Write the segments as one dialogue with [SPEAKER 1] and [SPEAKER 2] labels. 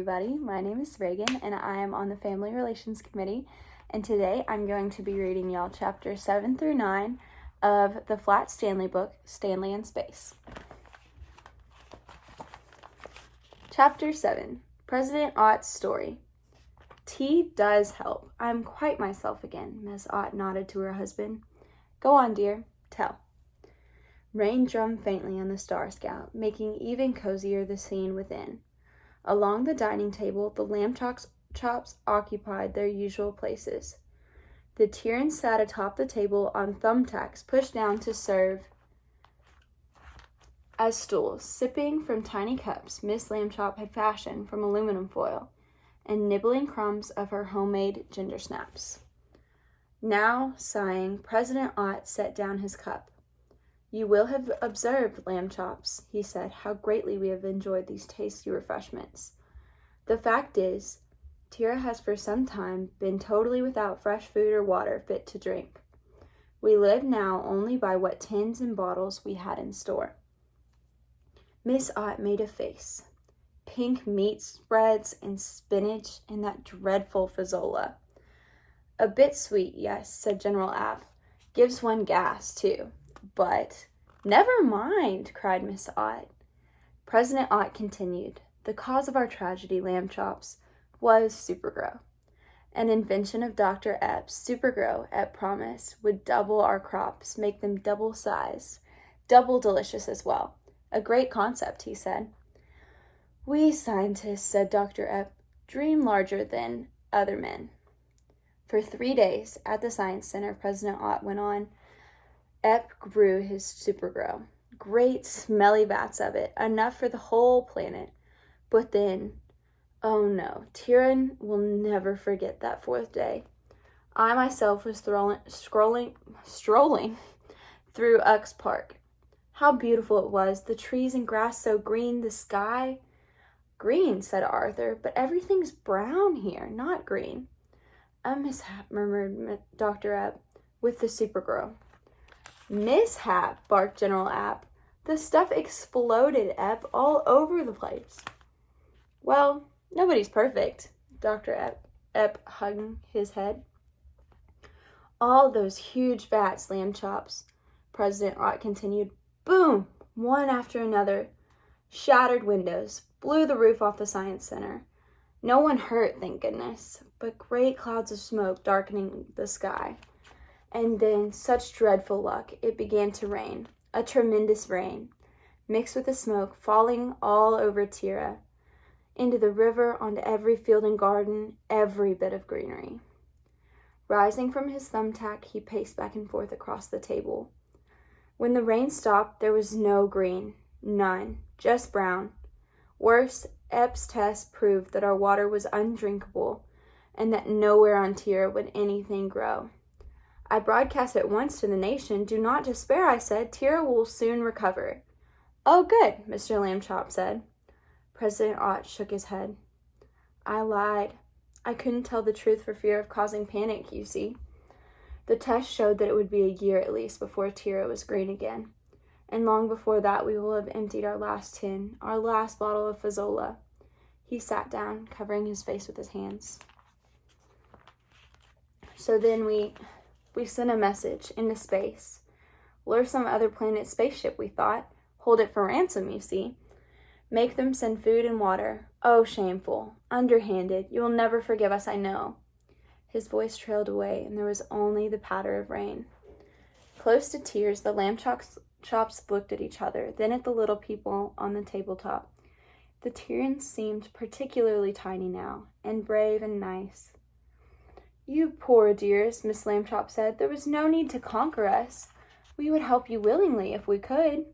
[SPEAKER 1] everybody. My name is Reagan, and I am on the Family Relations Committee. And today I'm going to be reading y'all chapters 7 through 9 of the Flat Stanley book, Stanley in Space. Chapter 7, President Ott's Story. Tea does help. I'm quite myself again, Miss Ott nodded to her husband. Go on, dear. Tell. Rain drummed faintly on the Star Scout, making even cozier the scene within. Along the dining table, the lamb chops occupied their usual places. The Tyrans sat atop the table on thumbtacks pushed down to serve as stools, sipping from tiny cups Miss Lambchop had fashioned from aluminum foil, and nibbling crumbs of her homemade ginger snaps. Now, sighing, President Ott set down his cup. You will have observed, lamb chops, he said, how greatly we have enjoyed these tasty refreshments. The fact is, Tira has for some time been totally without fresh food or water fit to drink. We live now only by what tins and bottles we had in store. Miss Ott made a face. Pink meat spreads and spinach and that dreadful fazzola. A bit sweet, yes, said General App. Gives one gas, too. But, never mind, cried Miss Ott. President Ott continued, the cause of our tragedy, lamb chops, was Supergrow. An invention of Dr. Epp's. Supergrow, Epp promised, would double our crops, make them double size, double delicious as well. A great concept, he said. We scientists, said Dr. Epp, dream larger than other men. For 3 days, at the Science Center, President Ott went on, Epp grew his Supergrow. Great smelly vats of it, enough for the whole planet. But then, oh no, Tyrion will never forget that 4th day. I myself was strolling through Uck's Park. How beautiful it was, the trees and grass so green, the sky. Green, said Arthur, but everything's brown here, not green. A mishap, murmured Dr. Epp, with the Supergrow. Mishap, barked General App. The stuff exploded, Epp, all over the place. Well, nobody's perfect, Dr. Epp hugging his head. All those huge vats, lamb chops, President Ott continued. Boom! One after another. Shattered windows, blew the roof off the Science Center. No one hurt, thank goodness, but great clouds of smoke darkening the sky. And then, such dreadful luck, it began to rain, a tremendous rain, mixed with the smoke, falling all over Tira, into the river, onto every field and garden, every bit of greenery. Rising from his thumbtack, he paced back and forth across the table. When the rain stopped, there was no green, none, just brown. Worse, Epp's test proved that our water was undrinkable, and that nowhere on Tira would anything grow. I broadcast at once to the nation. Do not despair, I said. Tira will soon recover. Oh, good, Mr. Lambchop said. President Ott shook his head. I lied. I couldn't tell the truth for fear of causing panic, you see. The test showed that it would be a year at least before Tira was green again. And long before that, we will have emptied our last tin, our last bottle of fazzola. He sat down, covering his face with his hands. So then we sent a message into space. Lure some other planet's spaceship, we thought. Hold it for ransom, you see. Make them send food and water. Oh, shameful. Underhanded. You will never forgive us, I know. His voice trailed away, and there was only the patter of rain. Close to tears, the lamb chops looked at each other, then at the little people on the tabletop. The Tyrans seemed particularly tiny now, and brave and nice. You poor dears, Miss Lambchop said. There was no need to conquer us. We would help you willingly if we could.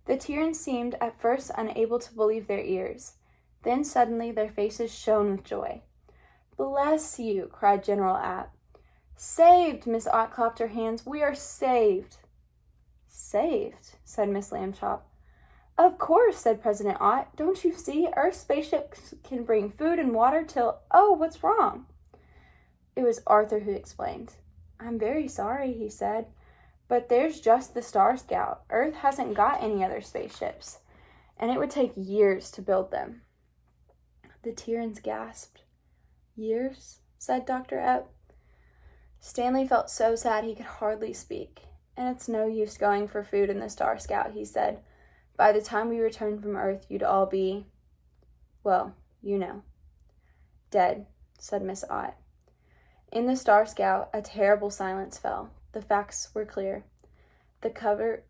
[SPEAKER 1] The Tyrans seemed at first unable to believe their ears. Then suddenly their faces shone with joy. Bless you, cried General App. Saved, Miss Ott clapped her hands. We are saved. Saved, said Miss Lambchop. Of course, said President Ott. Don't you see? Earth's spaceship can bring food and water till... Oh, what's wrong? It was Arthur who explained. I'm very sorry, he said, but there's just the Star Scout. Earth hasn't got any other spaceships, and it would take years to build them. The Tyrans gasped. Years? Said Dr. Epp. Stanley felt so sad he could hardly speak. And it's no use going for food in the Star Scout, he said. By the time we return from Earth, you'd all be, well, you know. Dead, said Miss Ott. In the Star Scout, a terrible silence fell. The facts were clear. The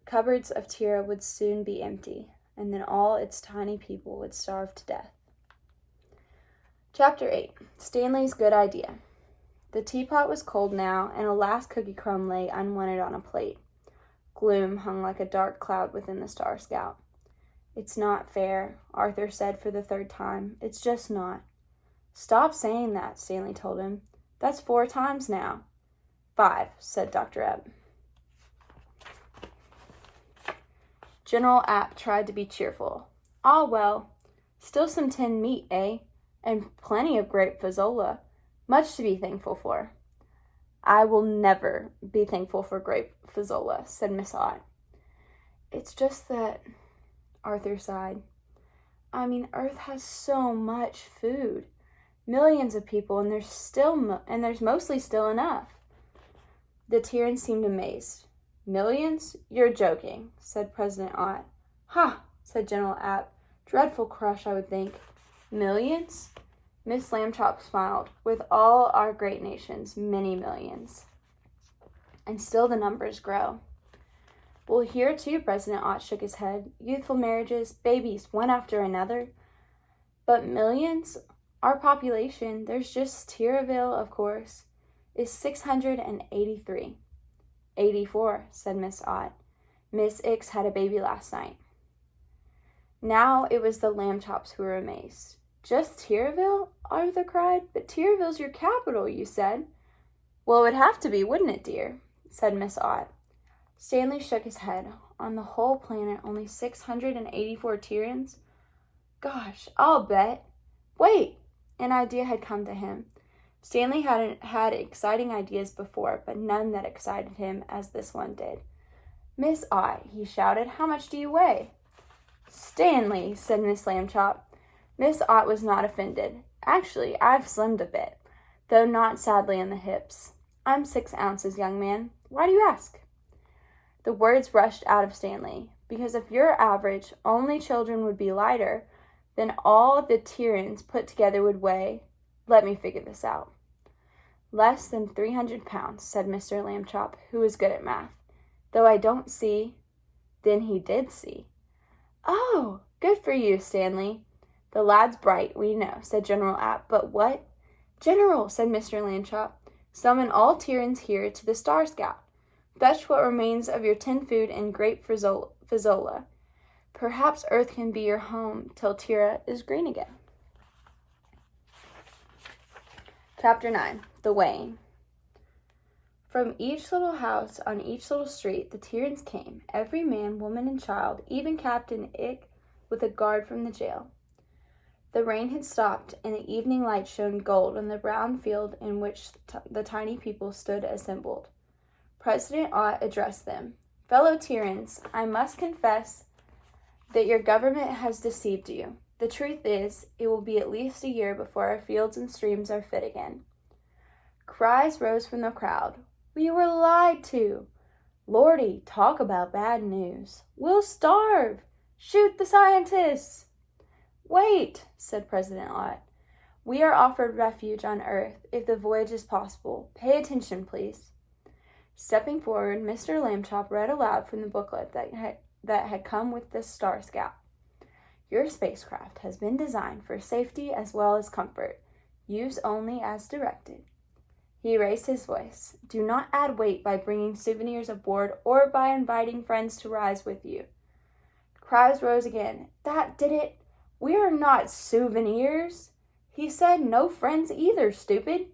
[SPEAKER 1] cupboards of Tira would soon be empty, and then all its tiny people would starve to death. Chapter 8. Stanley's Good Idea. The teapot was cold now, and a last cookie crumb lay unwanted on a plate. Gloom hung like a dark cloud within the Star Scout. It's not fair, Arthur said for the third time. It's just not. Stop saying that, Stanley told him. That's 4 times now. 5, said Dr. Epp. General App tried to be cheerful. Ah, well, still some tinned meat, eh? And plenty of grape fazzola. Much to be thankful for. I will never be thankful for grape fazzola, said Miss Ott. It's just that, Arthur sighed. I mean, Earth has so much food. Millions of people, and there's mostly still enough. The Tyrans seemed amazed. Millions? You're joking, said President Ott. Ha, said General App. Dreadful crush, I would think. Millions? Miss Lambchop smiled. With all our great nations, many millions. And still the numbers grow. Well, here too, President Ott shook his head. Youthful marriages, babies, one after another. But millions? Our population, there's just Tiraville, of course, is 683. 84, said Miss Ott. Miss Ix had a baby last night. Now it was the Lambchops who were amazed. Just Tiraville? Arthur cried. But Tiraville's your capital, you said. Well, it would have to be, wouldn't it, dear? Said Miss Ott. Stanley shook his head. On the whole planet, only 684 Tyrans? Gosh, I'll bet. Wait! An idea had come to him. Stanley hadn't had exciting ideas before, but none that excited him as this one did. Miss Ott, he shouted, how much do you weigh? Stanley, said Miss Lambchop. Miss Ott was not offended. Actually, I've slimmed a bit, though not sadly in the hips. I'm 6 ounces, young man. Why do you ask? The words rushed out of Stanley, because if you're average, only children would be lighter, then all of the Tyrans put together would weigh, let me figure this out, less than 300 pounds, said Mr. Lambchop, who was good at math. Though I don't see. Then he did see. Oh, good for you, Stanley. The lad's bright, we know, said General App. But what? General, said Mr. Lambchop, summon all Tyrans here to the Star Scout. Fetch what remains of your tinned food and grape fazzola. Perhaps Earth can be your home till Tira is green again. Chapter 9. The Weighing. From each little house on each little street the Tyrans came, every man, woman, and child, even Captain Ick with a guard from the jail. The rain had stopped, and the evening light shone gold on the brown field in which the tiny people stood assembled. President Ott addressed them. Fellow Tyrans, I must confess that your government has deceived you. The truth is, it will be at least a year before our fields and streams are fit again. Cries rose from the crowd. We were lied to. Lordy, talk about bad news. We'll starve. Shoot the scientists. Wait, said President Ott. We are offered refuge on Earth if the voyage is possible. Pay attention, please. Stepping forward, Mr. Lambchop read aloud from the booklet that had come with the Star Scout. Your spacecraft has been designed for safety as well as comfort. Use only as directed. He raised his voice. Do not add weight by bringing souvenirs aboard or by inviting friends to rise with you. Cries rose again. That did it. We are not souvenirs. He said no friends either, stupid.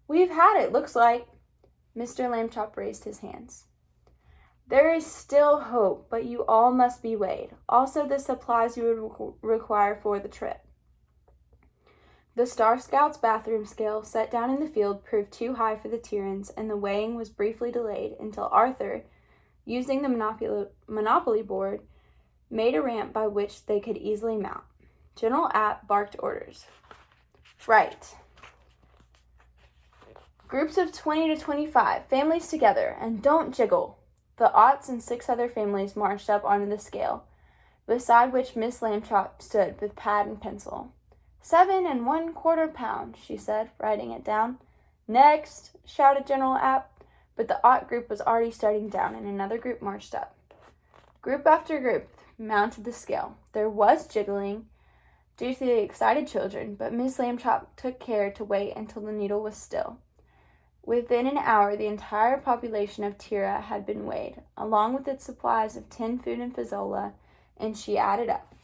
[SPEAKER 1] We've had it, looks like. Mr. Lambchop raised his hands. There is still hope, but you all must be weighed. Also the supplies you would require for the trip. The Star Scout's bathroom scale set down in the field proved too high for the Tyrans, and the weighing was briefly delayed until Arthur, using the Monopoly board, made a ramp by which they could easily mount. General App barked orders. Right. Groups of 20 to 25, families together, and don't jiggle. The Otts and 6 other families marched up onto the scale, beside which Miss Lambchop stood with pad and pencil. 7 1/4 pounds, she said, writing it down. Next, shouted General App, but the Ott group was already starting down, and another group marched up. Group after group mounted the scale. There was jiggling due to the excited children, but Miss Lambchop took care to wait until the needle was still. Within an hour, the entire population of Tira had been weighed, along with its supplies of tinned food and fazzola, and she added up.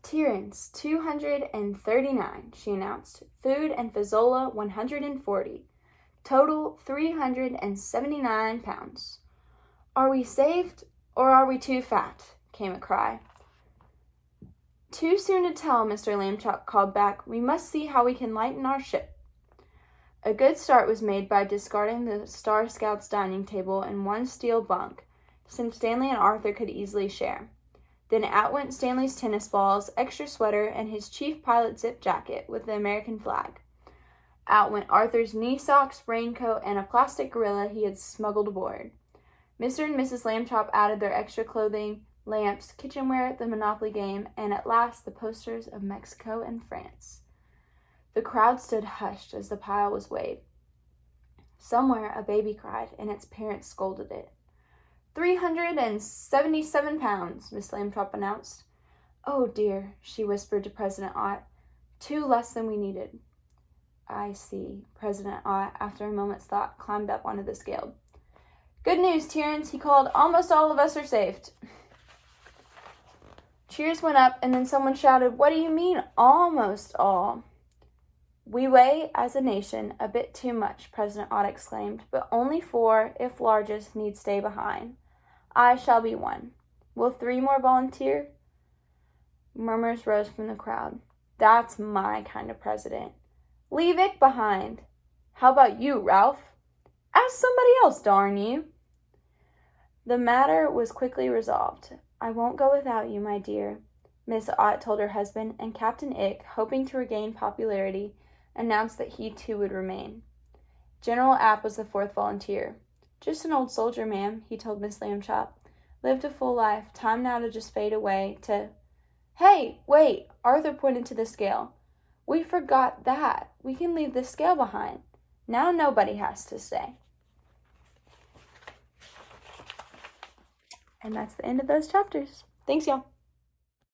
[SPEAKER 1] Tirans, 239, she announced. Food and fazzola, 140. Total, 379 pounds. Are we saved, or are we too fat? Came a cry. Too soon to tell, Mr. Lambchop called back. We must see how we can lighten our ship. A good start was made by discarding the Star Scouts' dining table and one steel bunk, since Stanley and Arthur could easily share. Then out went Stanley's tennis balls, extra sweater, and his chief pilot zip jacket with the American flag. Out went Arthur's knee socks, raincoat, and a plastic gorilla he had smuggled aboard. Mr. and Mrs. Lambchop added their extra clothing, lamps, kitchenware, the Monopoly game, and at last the posters of Mexico and France. The crowd stood hushed as the pile was weighed. Somewhere a baby cried, and its parents scolded it. 377 pounds, Miss Lambchop announced. Oh dear, she whispered to President Ott. 2 less than we needed. I see, President Ott, after a moment's thought, climbed up onto the scale. Good news, Terrence, he called. Almost all of us are saved. Cheers went up, and then someone shouted, What do you mean, almost all? We weigh, as a nation, a bit too much, President Ott exclaimed, but only 4, if largest, need stay behind. I shall be one. Will 3 more volunteer? Murmurs rose from the crowd. That's my kind of president. Leave Ick behind. How about you, Ralph? Ask somebody else, darn you. The matter was quickly resolved. I won't go without you, my dear, Miss Ott told her husband, and Captain Ick, hoping to regain popularity, announced that he too would remain. General App was the 4th volunteer. Just an old soldier, ma'am, he told Miss Lambchop. Lived a full life, time now to just fade away, to... Hey, wait, Arthur pointed to the scale. We forgot that. We can leave the scale behind. Now nobody has to stay. And that's the end of those chapters. Thanks, y'all.